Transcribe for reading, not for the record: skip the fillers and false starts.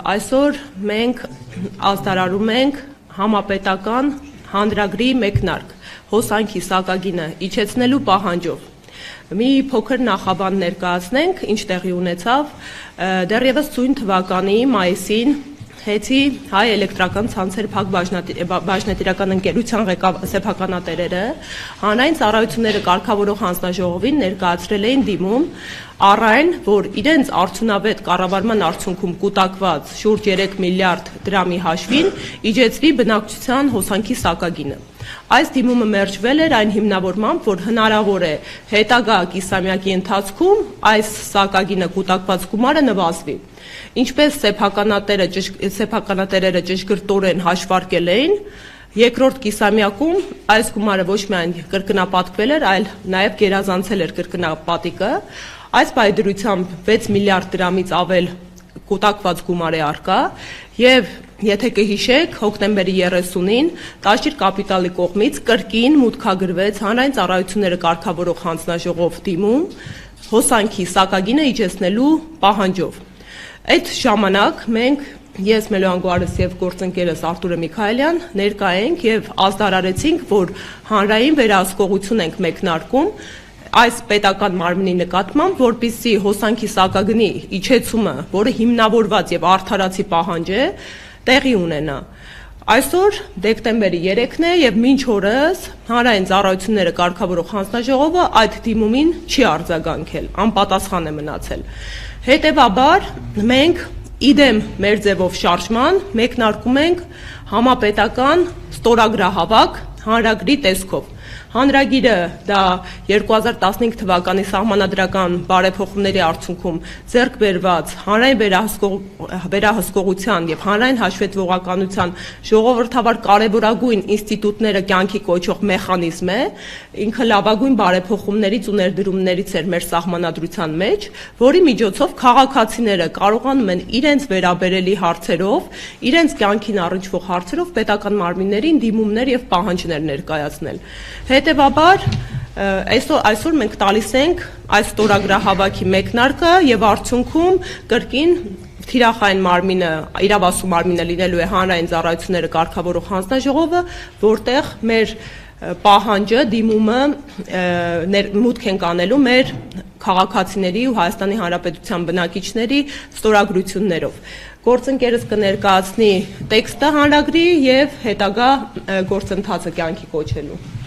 Այսօր մենք ազդարարում ենք համապետական հանրագրի մեկնարկ հոսանքի սակագինը իջեցնելու պահանջով։ Մի փոքր նախաբան ներկայացնենք, ինչ տեղի ունեցավ դեռևս ծույն թվականի մայիսին Հեցի հայ էլեկտրական ցանցեր փակ բաժնետիրական ընկերության սեփականատերերը հանրային ծառայությունները կարգավորող հանձնաժողովին ներկայացրել էին դիմում առ այն, որ իրենց արդյունավետ կառավարման արդյունքում կուտակված շուրջ 3 միլիարդ դրամի հաշվին իջեցվի բնակչության հոսանքի սակագինը։ Այս դիմումը մերժվել էր այն հիմնավորմամբ, որ հնարավոր է հետագա կիսամյակի ընթացքում այս սակագինը կուտակված գումարը նվազվի։ Ինչպես սեփականատերերը ճշգրտորեն հաշվարկել էին, երկրորդ կիսամյակում այս գումարը ոչ միայն կրկնապատկվել էր, այլ նաև գերազանցել էր կրկնապատիկը։ Այս պայդրությամբ 6 միլիարդ դրամից ավել կուտակված գումար է առկա եւ եթե կհիշեք հոկտեմբերի 30-ին Տաշիր կապիտալի կողմից կրկին մուտքագրվեց հանրային ծառայությունները կարգավորող հանձնաժողով դիմում հոսանքի սակագինը իջեցնելու պահանջով։ Այդ ժամանակ մենք ես Մելոյան Գոարես եւ գործընկերս Արտուր Միքայելյան ներկա ենք եւ ազդարարեցինք, որ հանրային վերահսկողություն ենք մեկնարկում այս պետական մարմնի նկատմամբ, որպեսզի հոսանքի սակագնի իջեցումը, որը հիմնավորված եւ արդարացի պահանջ է, տեղի ունենա։ Այսօր դեկտեմբերի 3-ն է եւ մինչ օրս հանրային ծառայությունները կարգավորող հանձնաժողովը այդ դիմումին չի արձագանքել, անպատասխան է մնացել։ Հետևաբար մենք իդեմ մեր ձևով շարժման մեկնարկում ենք համապետական ստորագրահավաք հանրագրի տեսքով։ Հանրագիրը դա 2015 թվականի սահմանադրական բարեփոխումների արդյունքում ձեռք բերված հանրային վերահսկողության եւ հանրային հաշվետվողականության ժողովրդավար կարեւորագույն ինստիտուտները կյանքի կոչող մեխանիզմ է, ինքը լավագույն բարեփոխումներից ու ներդրումներից էր մեր սահմանադրության մեջ, որի միջոցով քաղաքացիները կարողանում են իրենց վերաբերելի հարցերով, իրենց կյանքին առնչվող հարցերով պետական մարմիններին դիմումներ եւ պահանջներ ներկայացնել։ Հետևաբար այսօր մենք տալիս ենք այս ստորագրահավաքի մեկնարկը եւ արդյունքում կրկին թիրախային մարմինը, իրավասու մարմինը լինելու է հանրային ծառայությունները կարգավորող հանձնաժողովը, որտեղ մեր պահանջը, դիմումը մուտք ենք անելու մեր քաղաքացիների ու Հայաստանի Հանրապետության բնակիչների ստորագրություններով։ Գործընկերս կներկայացնի տեքստը հանրագրի եւ հետագա գործընթացը կյանքի կոչելու։